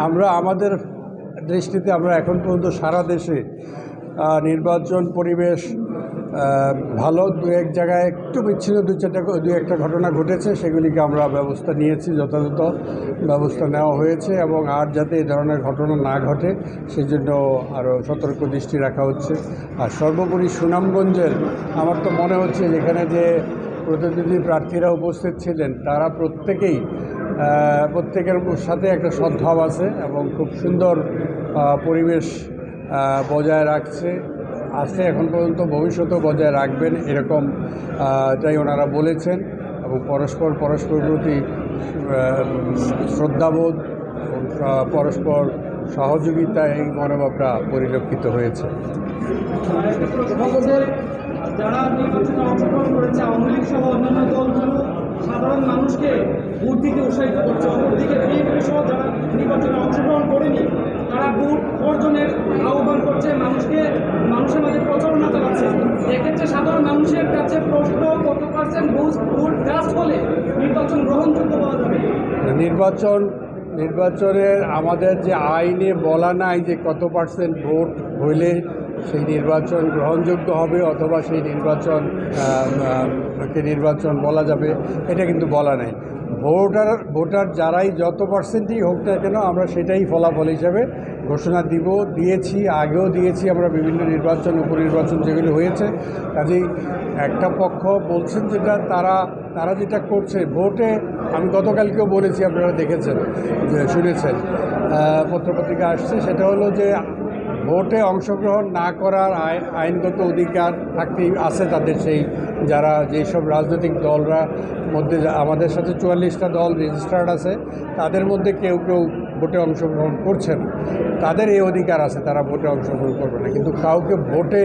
আমরা আমাদের দৃষ্টিতে আমরা এখন পর্যন্ত সারা দেশে নির্বাচন পরিবেশ ভালো। দু এক জায়গায় একটু বিচ্ছিন্ন দু একটা ঘটনা ঘটেছে, সেগুলিকে আমরা ব্যবস্থা নিয়েছি, যথাযথ ব্যবস্থা নেওয়া হয়েছে এবং আর যাতে এই ধরনের ঘটনা না ঘটে সেজন্য আরও সতর্ক দৃষ্টি রাখা হচ্ছে। আর সর্বোপরি সুনামগঞ্জের আমার তো মনে হচ্ছে যেখানে যে প্রতিনিধি প্রার্থীরা উপস্থিত ছিলেন তারা প্রত্যেকের সাথে একটা সদ্ভাব আছে এবং খুব সুন্দর পরিবেশ বজায় রাখছে, এখন পর্যন্ত, ভবিষ্যতেও বজায় রাখবেন এরকম তাই ওনারা বলেছেন। এবং পরস্পর প্রতি শ্রদ্ধাবোধ এবং পরস্পর সহযোগিতা এই মনোভাবটা পরিলক্ষিত হয়েছে। যারা নির্বাচনে অংশগ্রহণ করেছে আওয়ামী লীগ সহ অন্যান্য দলগুলো সাধারণ মানুষকে ভোট দিতে উৎসাহিত করছে, অপরদিকে বিএনপি সহ যারা নির্বাচনে অংশগ্রহণ করেনি তারা ভোট অর্জনের আহ্বান করছে, মানুষের মাঝে প্রচারণা চালাচ্ছে। এক্ষেত্রে সাধারণ মানুষের কাছে প্রশ্ন, কত পার্সেন্ট ভোট কাস্ট হলে নির্বাচন গ্রহণযোগ্য বলা যাবে? নির্বাচনের আমাদের যে আইনে বলা নাই যে কত পার্সেন্ট ভোট হইলে সেই নির্বাচন গ্রহণযোগ্য হবে অথবা সেই নির্বাচন বলা যাবে, এটা কিন্তু বলা নাই। ভোটার যারাই যত পার্সেন্টই হোক না কেন আমরা সেটাই ফলাফল হিসাবে ঘোষণা দিয়েছি, আগেও দিয়েছি আমরা বিভিন্ন উপনির্বাচন যেগুলো হয়েছে। কাজেই একটা পক্ষ বলছেন যেটা তারা যেটা করছে ভোটে, আমি গতকালকেও বলেছি, আপনারা দেখেছেন, শুনেছেন, পত্রপত্রিকা আসছে, সেটা হলো যে ভোটে অংশগ্রহণ না করার আইনগত অধিকার থাকতেই আছে তাদের, যেসব রাজনৈতিক দলরা মধ্যে আমাদের সাথে 44টা দল রেজিস্টার্ড আছে, তাদের মধ্যে কেউ ভোটে অংশগ্রহণ করছে না, তাদের এই অধিকার আছে, তারা ভোটে অংশগ্রহণ করবে না। কিন্তু কাউকে ভোটে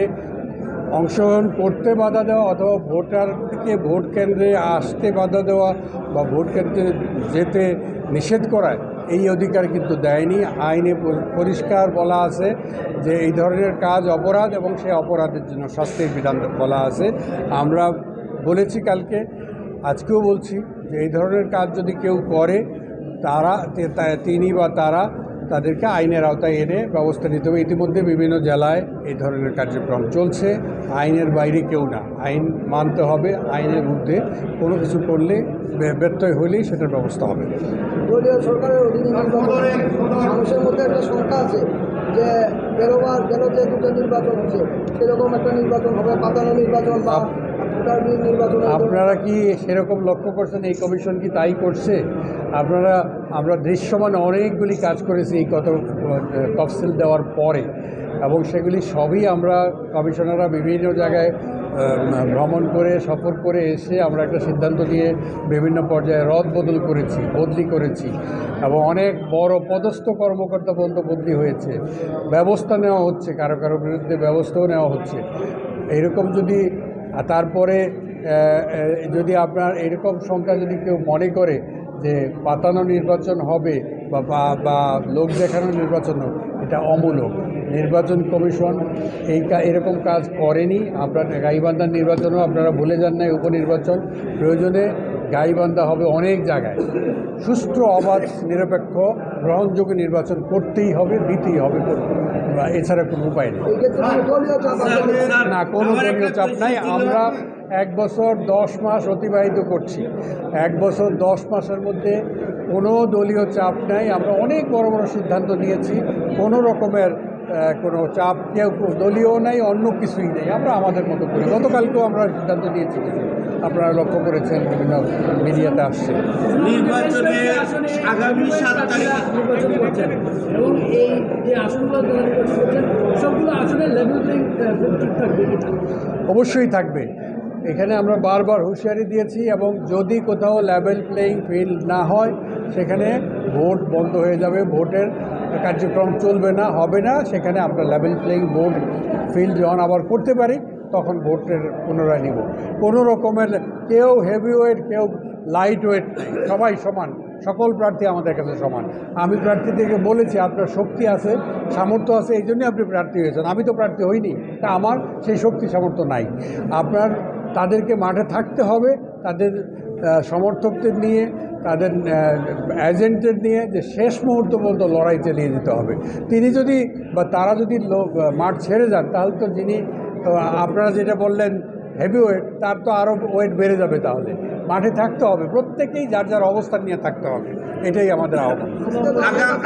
অংশগ্রহণ করতে বাধা দেওয়া অথবা ভোটারকে ভোট কেন্দ্রে আসতে বাধা দেওয়া বা ভোট কেন্দ্রে যেতে নিষেধ করায় এই অধিকার কিন্তু দেয়নি। আইনে পরিষ্কার বলা আছে যে এই ধরনের কাজ অপরাধ এবং সেই অপরাধের জন্য শাস্তির বিধান বলা আছে। আমরা বলেছি কালকে, আজকেও বলছি যে এই ধরনের কাজ যদি কেউ করে তিনি বা তাদেরকে আইনের আওতায় এনে ব্যবস্থা নিতে হবে। ইতিমধ্যে বিভিন্ন জেলায় এই ধরনের কার্যক্রম চলছে। আইনের বাইরে কেউ না, আইন মানতে হবে, আইনের ঊর্ধ্বে কোনো কিছু করলে ব্যত্যয় হলেই সেটার ব্যবস্থা হবে। দলীয় সরকারের অধীনে মানুষের মধ্যে একটা শঙ্কা আছে যে গেল যে দুটো নির্বাচন হচ্ছে সেরকম একটা নির্বাচন হবে, পাতানো নির্বাচন বা নির্বাচন। আপনারা কি সেরকম লক্ষ্য করছেন? এই কমিশন কি তাই করছে? আমরা দৃশ্যমান অনেকগুলি কাজ করেছি এই তফসিল দেওয়ার পরে, এবং সেগুলি সবই আমরা কমিশনাররা বিভিন্ন জায়গায় ভ্রমণ করে সফর করে এসে আমরা একটা সিদ্ধান্ত নিয়ে বিভিন্ন পর্যায়ে বদলি করেছি এবং অনেক বড় পদস্থ কর্মকর্তা পর্যন্ত বদলি হয়েছে, ব্যবস্থা নেওয়া হচ্ছে, কারো বিরুদ্ধে ব্যবস্থাও নেওয়া হচ্ছে। এরকম তারপরে যদি আপনার এরকম সংখ্যা যদি কেউ মনে করে যে পাতানো নির্বাচন হবে বা লোক দেখানো নির্বাচন হবে, এটা অমূলক। নির্বাচন কমিশন এরকম কাজ করেনি। আপনার গাইবান্ধার নির্বাচনও আপনারা ভুলে যান নাই, উপনির্বাচন প্রয়োজনে গাইবান্ধা হবে অনেক জায়গায়। সুষ্ঠু, অবাধ, নিরপেক্ষ, গ্রহণযোগ্য নির্বাচন করতেই হবে, দিতেই হবে, এছাড়া কোনো উপায় নেই। না, কোনো দলীয় চাপ নাই। আমরা 1 বছর 10 মাস অতিবাহিত করছি। 1 বছর 10 মাসের মধ্যে কোনো দলীয় চাপ নাই। আমরা অনেক বড় সিদ্ধান্ত নিয়েছি, কোনো রকমের কোনো চাপ কেউ দলীয় নাই, অন্য কিছুই নেই। আমরা আমাদের মতো করি। গতকালকেও আমরা সিদ্ধান্ত নিয়েছি কিছু, আপনারা লক্ষ্য করেছেন, বিভিন্ন মিডিয়াতে আসছে। নির্বাচনে আগামী 7 তারিখ নির্বাচন করছেন এবং এই যে আসনগুলো করছেন সবগুলো আসলে লেভেল প্লেইং ঠিক থাকবে? অবশ্যই থাকবে। এখানে আমরা বারবার হুঁশিয়ারি দিয়েছি, এবং যদি কোথাও লেভেল প্লেইং ফিল্ড না হয় সেখানে ভোট বন্ধ হয়ে যাবে, ভোটের কার্যক্রম চলবে না, হবে না। সেখানে আমরা লেভেল প্লেইং ফিল্ড যখন আবার করতে পারি তখন ভোটের পুনরায় নিব। কোনো রকমের কেউ হেভি ওয়েট, কেউ লাইট ওয়েট নেই, সবাই সমান, সকল প্রার্থী আমাদের কাছে সমান। আমি প্রার্থীদেরকে বলেছি আপনার শক্তি আছে, সামর্থ্য আছে, এই জন্যই আপনি প্রার্থী হয়েছেন। আমি তো প্রার্থী হইনি, তা আমার সেই শক্তি সামর্থ্য নাই। তাদেরকে মাঠে থাকতে হবে, সমর্থকদের নিয়ে, তাদের এজেন্টদের নিয়ে যে শেষ মুহূর্ত পর্যন্ত লড়াই চালিয়ে যেতে হবে। তিনি যদি বা তারা যদি মাঠ ছেড়ে যান, তাহলে তো যিনি আপনারা যেটা বললেন হেভিওয়েট, তার তো আরও ওয়েট বেড়ে যাবে। তাহলে মাঠে থাকতে হবে, প্রত্যেকেই যার যার অবস্থান নিয়ে থাকতে হবে, এটাই আমাদের আহ্বান।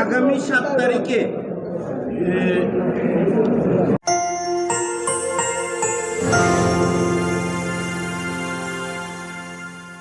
আগামী 7 তারিখে